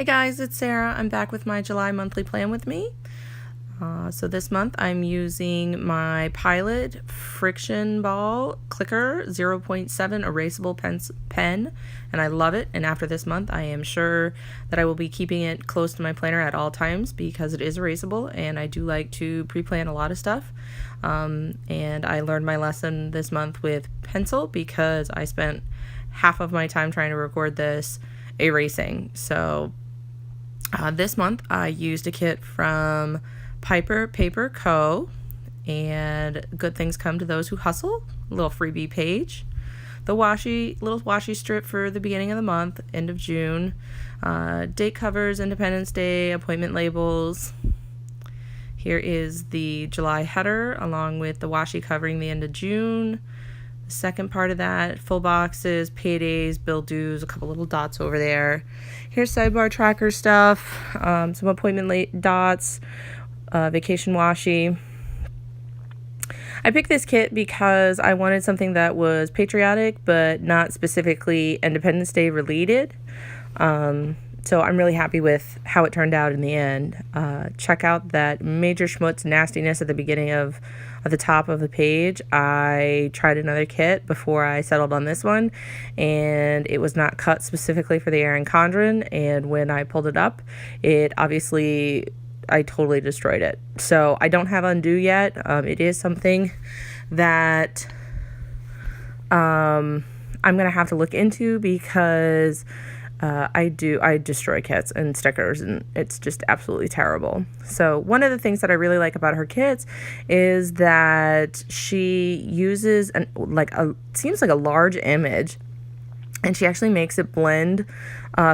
Hey guys, it's Sarah. I'm back with my July monthly plan with me. So this month I'm using my Pilot Friction Ball Clicker 0.7 erasable pen, and I love it. And after this month, I am sure that I will be keeping it close to my planner at all times because it is erasable, and I do like to pre-plan a lot of stuff. And I learned my lesson this month with pencil because I spent half of my time trying to record this erasing. So this month I used a kit from Piper Paper Co. and good things come to those who hustle. A little freebie page. The little washi strip for the beginning of the month, end of June. Date covers, Independence Day, appointment labels. Here is the July header along with the washi covering the end of June. The second part of that, full boxes, paydays, bill dues, a couple little dots over there. Here's sidebar tracker stuff, some appointment dots, vacation washi. I picked this kit because I wanted something that was patriotic but not specifically Independence Day related. So I'm really happy with how it turned out in the end. Check out that Major Schmutz nastiness at the beginning of the top of the page. I tried another kit before I settled on this one, and it was not cut specifically for the Erin Condren, and when I pulled it up, I totally destroyed it. So I don't have undo yet. It is something that I'm going to have to look into because I destroy kits and stickers, and it's just absolutely terrible. So one of the things that I really like about her kits is that she uses seems like a large image, and she actually makes it blend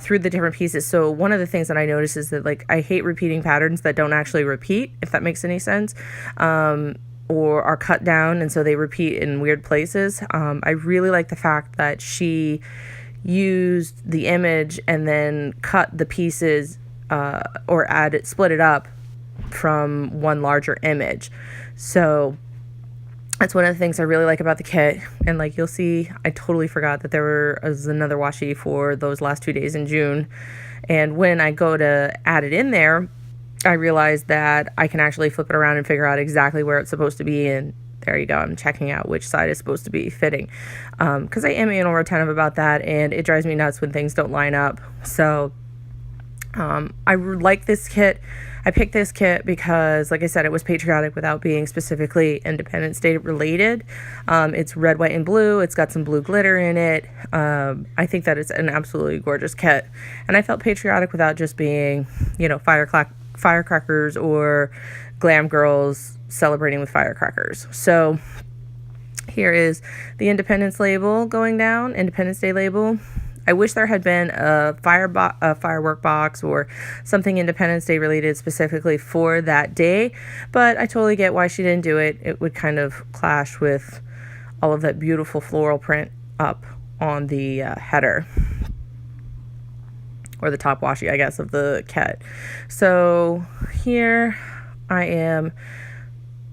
through the different pieces. So one of the things that I notice is that I hate repeating patterns that don't actually repeat, if that makes any sense, or are cut down and so they repeat in weird places. I really like the fact that she used the image and then cut the pieces or split it up from one larger image. So that's one of the things I really like about the kit. And you'll see, I totally forgot that there was another washi for those last 2 days in June. And when I go to add it in there, I realize that I can actually flip it around and figure out exactly where it's supposed to be. And there you go. I'm checking out which side is supposed to be fitting. Because I am anal retentive about that, and it drives me nuts when things don't line up. So I like this kit. I picked this kit because, like I said, it was patriotic without being specifically Independence Day related. It's red, white, and blue. It's got some blue glitter in it. I think that it's an absolutely gorgeous kit. And I felt patriotic without just being, firecrackers or glam girls celebrating with firecrackers. So here is the Independence Day label. I wish there had been a firework box or something Independence Day related specifically for that day, but I totally get why she didn't do it. It would kind of clash with all of that beautiful floral print up on the header, or the top washi, I guess, of the kit. So here I am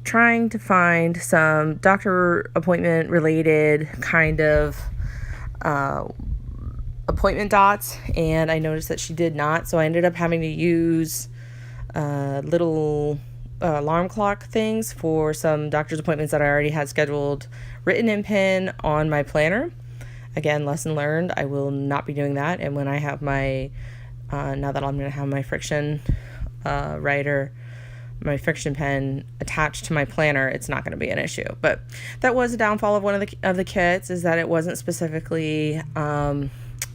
trying to find some doctor appointment related kind of appointment dots, and I noticed that she did not, so I ended up having to use little alarm clock things for some doctor's appointments that I already had scheduled written in pen on my planner. Again, lesson learned, I will not be doing that, and when I have my now that I'm going to have my friction my friction pen attached to my planner, it's not going to be an issue. But that was a downfall of one of the kits, is that it wasn't specifically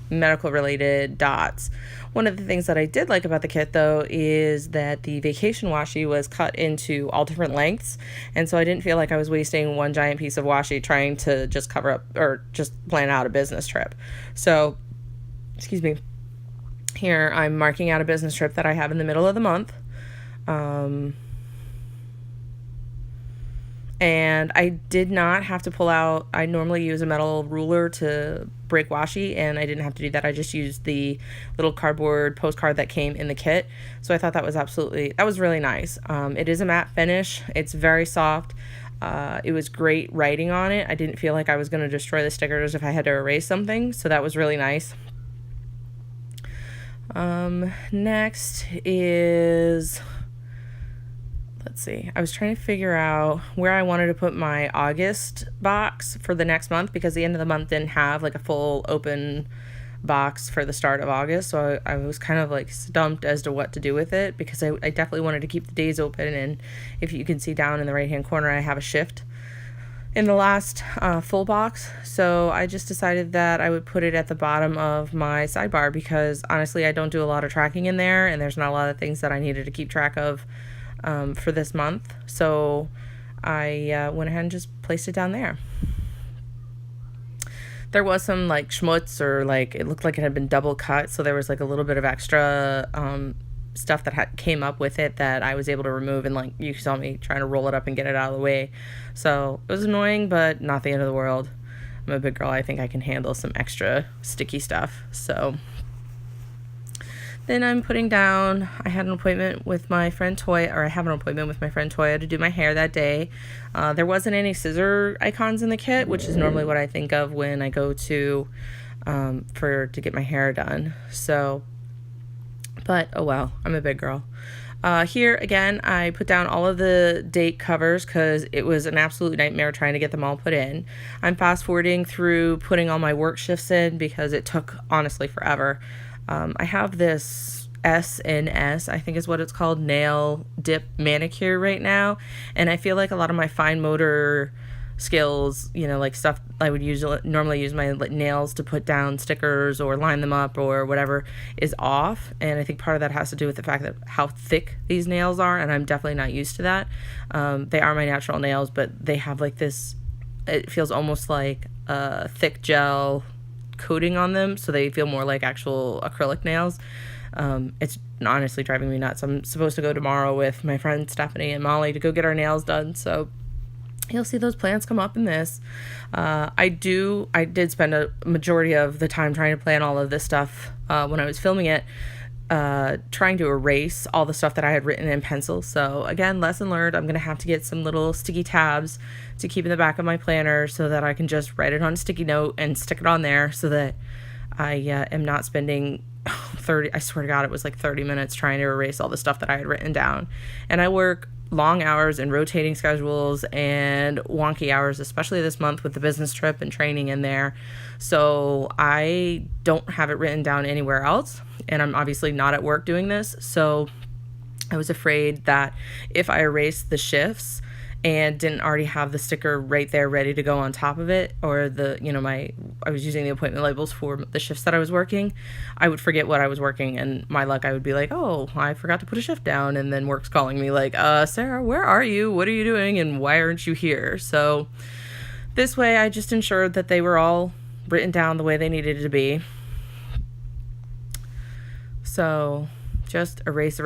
medical related dots. One of the things that I did like about the kit, though, is that the vacation washi was cut into all different lengths, and so I didn't feel like I was wasting one giant piece of washi trying to just cover up or just plan out a business trip. So, excuse me, here I'm marking out a business trip that I have in the middle of the month. And I did not have to pull out, I normally use a metal ruler to break washi, and I didn't have to do that. I just used the little cardboard postcard that came in the kit. So I thought that was really nice. It is a matte finish. It's very soft. It was great writing on it. I didn't feel like I was going to destroy the stickers if I had to erase something. So that was really nice. Next is, let's see, I was trying to figure out where I wanted to put my August box for the next month, because the end of the month didn't have like a full open box for the start of August, so I was kind of like stumped as to what to do with it, because I definitely wanted to keep the days open. And if you can see down in the right hand corner, I have a shift in the last full box, so I just decided that I would put it at the bottom of my sidebar, because honestly I don't do a lot of tracking in there, and there's not a lot of things that I needed to keep track of for this month, so I went ahead and just placed it down there. There was some like schmutz, or like it looked like it had been double cut, so there was like a little bit of extra stuff that came up with it that I was able to remove, and like you saw me trying to roll it up and get it out of the way. So it was annoying, but not the end of the world. I'm a big girl. I think I can handle some extra sticky stuff. So then I'm putting down, I had an appointment with my friend Toya, or I have an appointment with my friend Toya to do my hair that day. There wasn't any scissor icons in the kit, which is normally what I think of when I go to get my hair done. So, but oh well, I'm a big girl. Here again, I put down all of the date covers because it was an absolute nightmare trying to get them all put in. I'm fast forwarding through putting all my work shifts in because it took honestly forever. I have this SNS, I think is what it's called, nail dip manicure right now, and I feel like a lot of my fine motor skills, you know, like stuff I would normally use my nails to put down stickers or line them up or whatever, is off. And I think part of that has to do with the fact that how thick these nails are, and I'm definitely not used to that. They are my natural nails, but they have like this, it feels almost like a thick gel coating on them, so they feel more like actual acrylic nails. It's honestly driving me nuts. I'm supposed to go tomorrow with my friend Stephanie and Molly to go get our nails done, so you'll see those plans come up in this. I did spend a majority of the time trying to plan all of this stuff when I was filming it, trying to erase all the stuff that I had written in pencil. So again, lesson learned, I'm going to have to get some little sticky tabs to keep in the back of my planner so that I can just write it on a sticky note and stick it on there, so that I am not spending I swear to God, it was like 30 minutes trying to erase all the stuff that I had written down. And I work long hours and rotating schedules and wonky hours, especially this month with the business trip and training in there. So I don't have it written down anywhere else, and I'm obviously not at work doing this. So I was afraid that if I erased the shifts and didn't already have the sticker right there ready to go on top of it, or I was using the appointment labels for the shifts that I was working, I would forget what I was working, and my luck, I would be like, oh, I forgot to put a shift down, and then work's calling me like, Sarah, where are you? What are you doing? And why aren't you here? So this way I just ensured that they were all written down the way they needed to be. So just erase,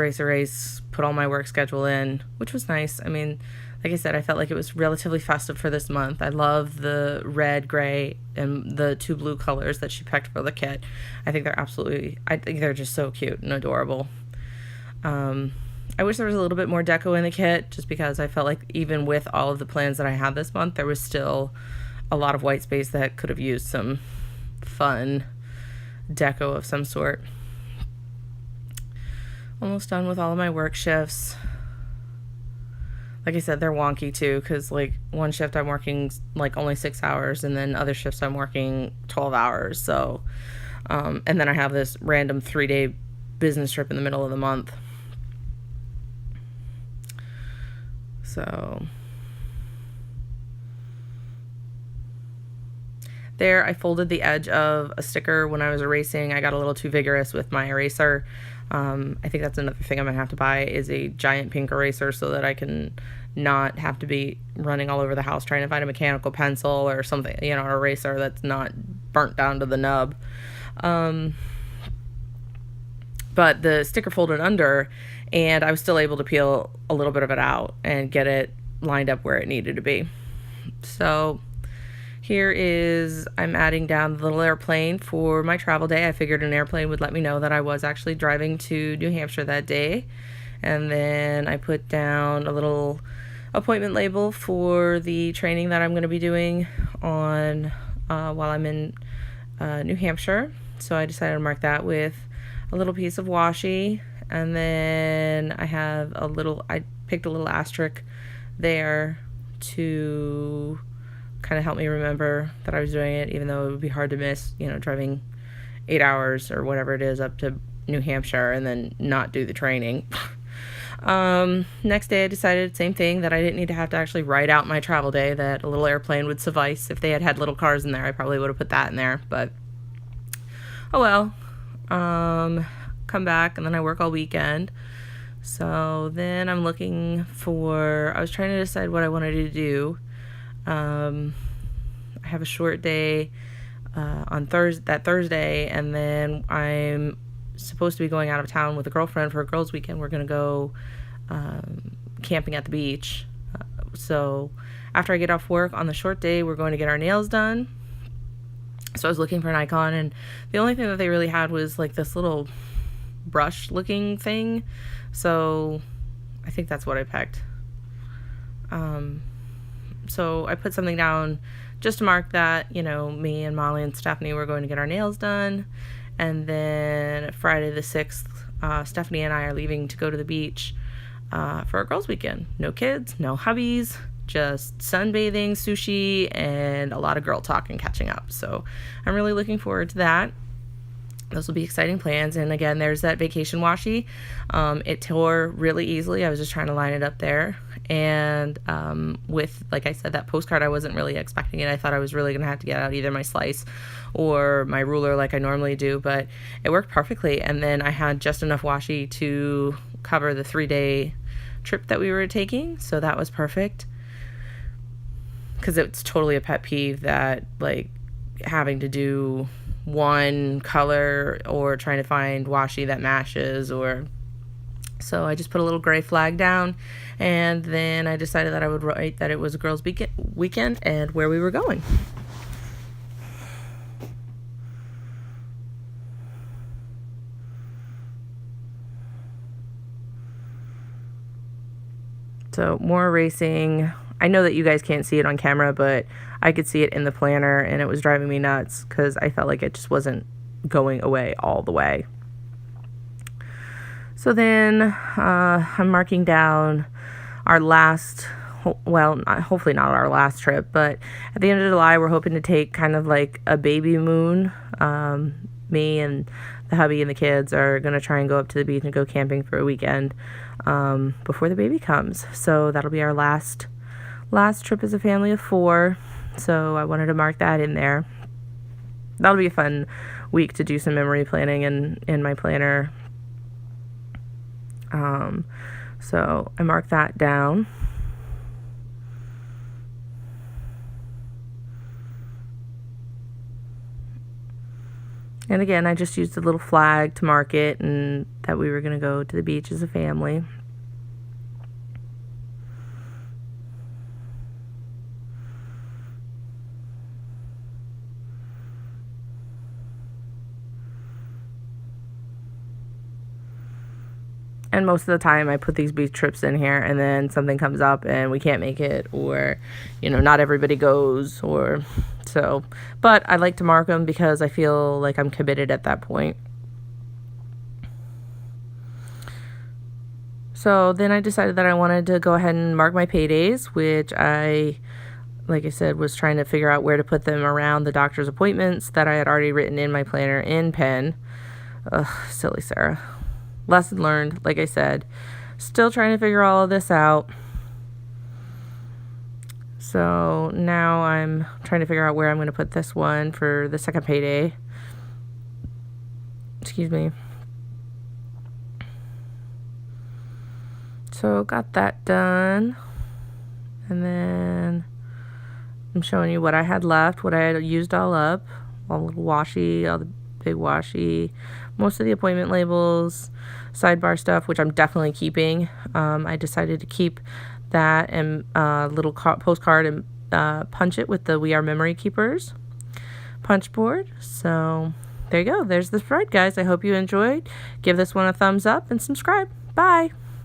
put all my work schedule in, which was nice. I mean, like I said, I felt like it was relatively festive for this month. I love the red, gray, and the 2 blue colors that she picked for the kit. I think they're just so cute and adorable. I wish there was a little bit more deco in the kit, just because I felt like even with all of the plans that I had this month, there was still a lot of white space that could have used some fun deco of some sort. Almost done with all of my work shifts. Like I said, they're wonky too, because like one shift I'm working like only 6 hours, and then other shifts I'm working 12 hours. So, and then I have this random 3-day business trip in the middle of the month. So there, I folded the edge of a sticker when I was erasing. I got a little too vigorous with my eraser. I think that's another thing I'm gonna have to buy, is a giant pink eraser, so that I can not have to be running all over the house trying to find a mechanical pencil or something, an eraser that's not burnt down to the nub. But the sticker folded under, and I was still able to peel a little bit of it out and get it lined up where it needed to be. So here is, I'm adding down the little airplane for my travel day. I figured an airplane would let me know that I was actually driving to New Hampshire that day. And then I put down a little appointment label for the training that I'm going to be doing on while I'm in New Hampshire. So I decided to mark that with a a little piece of washi, and then I picked a little asterisk there to kind of help me remember that I was doing it, even though it would be hard to miss, driving 8 hours or whatever it is up to New Hampshire and then not do the training. Next day I decided, same thing, that I didn't need to have to actually write out my travel day, that a little airplane would suffice. If they had little cars in there, I probably would have put that in there, but oh well. Come back, and then I work all weekend. So then I was trying to decide what I wanted to do. I have a short day on Thursday, and then I'm supposed to be going out of town with a girlfriend for a girls' weekend. We're going to go camping at the beach. So after I get off work on the short day, we're going to get our nails done. So I was looking for an icon, and the only thing that they really had was like this little brush looking thing. So I think that's what I picked. So I put something down just to mark that, me and Molly and Stephanie were going to get our nails done. And then Friday the 6th, Stephanie and I are leaving to go to the beach for a girls' weekend. No kids, no hubbies, just sunbathing, sushi, and a lot of girl talk and catching up. So I'm really looking forward to that. Those will be exciting plans. And again, there's that vacation washi. It tore really easily. I was just trying to line it up there. And with, like I said, that postcard, I wasn't really expecting it. I thought I was really going to have to get out either my slice or my ruler like I normally do, but it worked perfectly. And then I had just enough washi to cover the 3-day trip that we were taking. So that was perfect. Because it's totally a pet peeve that, like, having to do one color or trying to find washi that matches, so I just put a little gray flag down, and then I decided that I would write that it was a girls' weekend and where we were going. So more erasing. I know that you guys can't see it on camera, but I could see it in the planner, and it was driving me nuts because I felt like it just wasn't going away all the way. So then I'm marking down our last, hopefully not our last trip, but at the end of July, we're hoping to take kind of like a baby moon. Me and the hubby and the kids are going to try and go up to the beach and go camping for a weekend before the baby comes. So that'll be our last trip as a family of 4. So I wanted to mark that in there. That'll be a fun week to do some memory planning in my planner. So I marked that down. And again, I just used a little flag to mark it and that we were going to go to the beach as a family. And most of the time I put these beach trips in here, and then something comes up and we can't make it, or, not everybody goes, or so. But I like to mark them because I feel like I'm committed at that point. So then I decided that I wanted to go ahead and mark my paydays, which like I said, was trying to figure out where to put them around the doctor's appointments that I had already written in my planner in pen. Ugh, silly Sarah. Lesson learned, like I said. Still trying to figure all of this out. So now I'm trying to figure out where I'm going to put this one for the second payday. Excuse me. So got that done. And then I'm showing you what I had left, what I had used all up. All the little washi, all the big washi, most of the appointment labels, sidebar stuff, which I'm definitely keeping. I decided to keep that and little postcard and punch it with the We Are Memory Keepers punch board. So there you go. There's the spread, guys. I hope you enjoyed. Give this one a thumbs up and subscribe. Bye.